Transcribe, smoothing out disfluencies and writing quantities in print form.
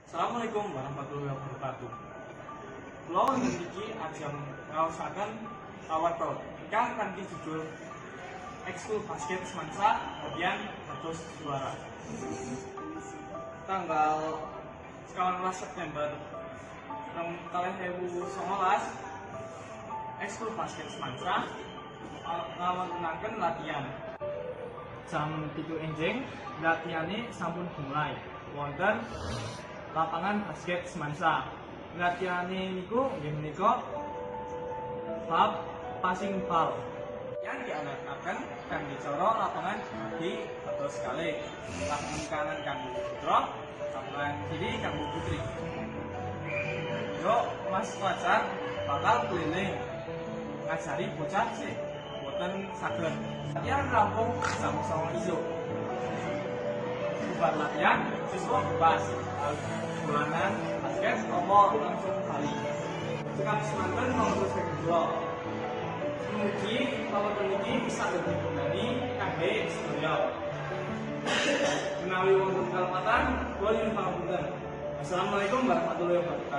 Assalamualaikum warahmatullahi wabarakatuh. Kula niki ajeng ngaosaken awetro ingkang kanthi judul Ekskul Basket Semansa bagian dados juara. Tanggal 19 September 2019 Ekskul Basket Semansa ngawontenaken latihan. Jam 7 enjing latihane sampun dimulai wonten lapangan basket Semansa. Latihane niku nggih menika bab passing ball. Yang dianakaken kanthi cara lapangan di atus sekali. Lapangan kanan kanggo putra, lapangan kiri kanggo putri. Yo Mas Fajar bakal keliling ngajari bocah sih boten saged. Latihan rampung jam 09.00 isuk. Buat latihan siswa bebas bulanan basket apa langsung kali sekali semanten mau terus kedua mugi kalau peniki bisa digunani kangge sedaya menawi wonten kalepatan kula nyuwun pangapunten. Assalamualaikum warahmatullahi wabarakatuh.